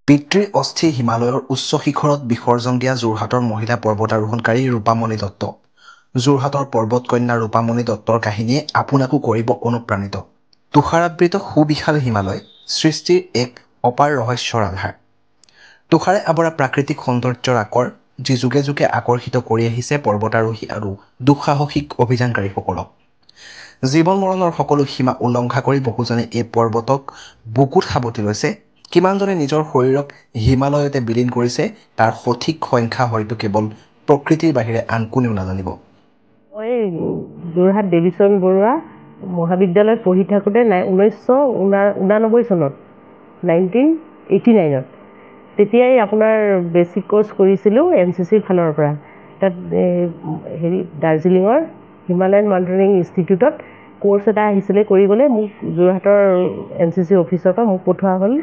পিতৃৰ অস্থি হিমালয়ৰ উচ্চ শিখৰত বিসৰ্জন দিয়া যোৰহাটৰ মহিলা পৰ্বতাৰোহণকাৰী ৰূপামণি দত্ত। যোৰহাটৰ পৰ্বতকন্যা ৰূপামণি দত্তৰ কাহিনীয়ে আপোনাকো কৰিব অনুপ্ৰাণিত। তুষাৰাবৃত সুবিশাল হিমালয় সৃষ্টিৰ এক অপাৰ ৰহস্যৰ আধাৰ। তুষাৰে আৱৰা প্ৰাকৃতিক সৌন্দৰ্যৰ আকৰ, যি যুগে যুগে আকৰ্ষিত কৰি আহিছে পৰ্বতাৰোহী আৰু দুঃসাহসিক অভিযানকাৰীসকলক। জীৱন মৰণৰ সকলো সীমা উলংঘা কৰি বহুজনে এই পৰ্বতক বুকুত সাৱটি লৈছে। কিমানজনে নিজৰ শৰীৰক হিমালয়তে বিলীন কৰিছে, তাৰ সঠিক সংখ্যা হয়তো কেৱল প্ৰকৃতিৰ বাহিৰে আন কোনেও নাজানিব। মই যোৰহাট দেৱীচৰণ বৰুৱা মহাবিদ্যালয়ত পঢ়ি থাকোঁতে 1989 চনত 1989ত তেতিয়াই আপোনাৰ বেচিক কোৰ্চ কৰিছিলোঁ NCCৰ ফালৰ পৰা। তাত দাৰ্জিলিঙৰ হিমালয়ান মাউণ্টেইনিং ইনষ্টিটিউটত কোৰ্চ এটা আহিছিলে কৰিবলৈ। মোক যোৰহাটৰ NCC অফিচৰ পৰা মোক পঠোৱা হ'ল।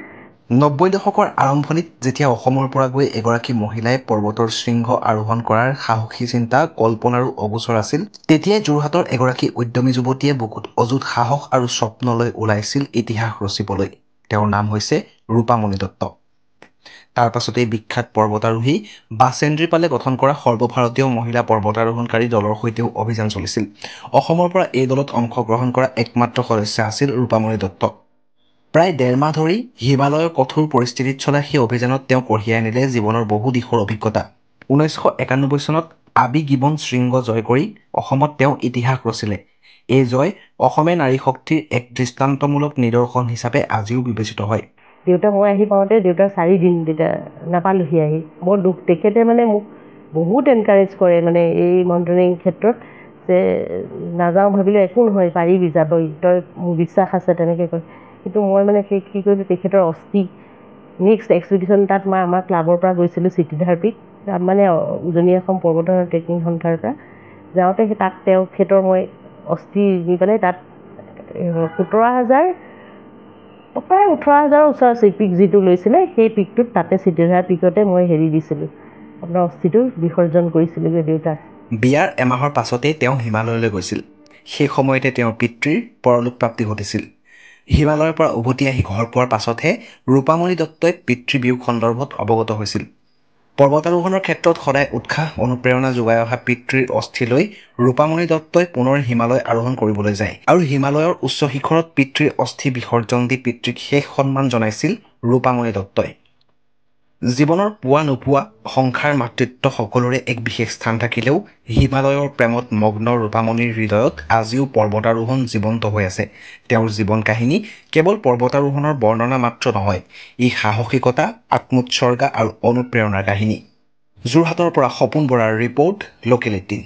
90 দশকৰ আৰম্ভণিত যেতিয়া অসমৰ পৰা গৈ এগৰাকী মহিলাই পৰ্বতৰ শৃংগ আৰোহণ কৰাৰ সাহসী চিন্তা কল্পনাৰো অগোচৰ আছিল, তেতিয়াই যোৰহাটৰ এগৰাকী উদ্যমী যুৱতীয়ে বুকুত অযুত সাহস আৰু স্বপ্ন লৈ ওলাইছিল ইতিহাস ৰচিবলৈ। তেওঁৰ নাম হৈছে ৰূপামণি দত্ত। তাৰ পাছতেই বিখ্যাত পৰ্বতাৰোহী বাসেন্দ্ৰী পালে গঠন কৰা সৰ্বভাৰতীয় মহিলা পৰ্বতাৰোহণকাৰী দলৰ সৈতেও অভিযান চলিছিল। অসমৰ পৰা এই দলত অংশগ্ৰহণ কৰা একমাত্ৰ সদস্য আছিল ৰূপামণি দত্ত। প্ৰায় 1.5 মাহ ধৰি হিমালয়ৰ কঠোৰ পৰিস্থিতিত চলা সেই অভিযানত তেওঁ কঢ়িয়াই আনিলে জীৱনৰ বহু দিশৰ অভিজ্ঞতা। 1991 চনত আবি গিবন শৃংগ জয় কৰি অসমত তেওঁ ইতিহাস ৰচিলে। এই জয় অসমীয়া নাৰী শক্তিৰ এক দৃষ্টান্তমূলক নিদৰ্শন হিচাপে আজিও বিবেচিত হয়। দেউতা মই আহি পাওঁতে দেউতাৰ 4 দিন নাপালোহি আহি। বৰ দুখ। তেখেতে মোক বহুত এনকাৰেজ কৰে এই মাউণ্টেইনিং ক্ষেত্ৰত, যে নাযাওঁ ভাবিলে একো নহয়, পাৰিবি যাবই, তই মোৰ বিশ্বাস আছে, তেনেকৈ কয়। কিন্তু মই কি কৰিলোঁ, তেখেতৰ অস্থি নেক্সট এক্সপিডিশ্যন তাত আমাৰ ক্লাবৰ পৰা গৈছিলোঁ চিটিধাৰ পিক, তাত উজনি অসম পৰ্বতৰ ট্ৰেকিং সন্থাৰ পৰা যাওঁতে তাত তেখেতৰ মই অস্থি নি পেলাই তাত 18,000 ওচৰ পিক যিটো লৈছিলে, সেই পিকটোত তাতে চিটিধাৰ পিকতে মই দিছিলোঁ, আপোনাৰ অস্থিটো বিসৰ্জন কৰিছিলোঁগৈ দেউতাক। বিয়াৰ এমাহৰ পাছতেই তেওঁ হিমালয়লৈ গৈছিল। সেই সময়তে তেওঁৰ পিতৃৰ পৰলোক প্ৰাপ্তি ঘটিছিল। হিমালয়ৰ পৰা উভতি আহি ঘৰ পোৱাৰ পাছতহে ৰূপামণি দত্তই পিতৃবিয়োগ সন্দৰ্ভত অৱগত হৈছিল। পৰ্বতাৰোহণৰ ক্ষেত্ৰত সদায় উৎসাহ অনুপ্ৰেৰণা যোগাই অহা পিতৃৰ অস্থি লৈ ৰূপামণি দত্তই পুনৰ হিমালয় আৰোহণ কৰিবলৈ যায়। আৰু হিমালয়ৰ উচ্চ শিখৰত পিতৃৰ অস্থি বিসৰ্জন দি পিতৃক শেষ সন্মান জনাইছিল ৰূপামণি দত্তই। জীৱনৰ পোৱা নোপোৱা, সংসাৰ, মাতৃত্ব সকলোৰে এক বিশেষ স্থান থাকিলেও হিমালয়ৰ প্ৰেমত মগ্ন ৰূপামণিৰ হৃদয়ত আজিও পৰ্বতাৰোহণ জীৱন্ত হৈ আছে। তেওঁৰ জীৱন কাহিনী কেৱল পৰ্বতাৰোহণৰ বৰ্ণনা মাত্ৰ নহয়, ই সাহসিকতা, আত্মোৎসৰ্গা আৰু অনুপ্ৰেৰণাৰ কাহিনী। যোৰহাটৰ পৰা সপোন বৰাৰ ৰিপৰ্ট, লোকেল 18।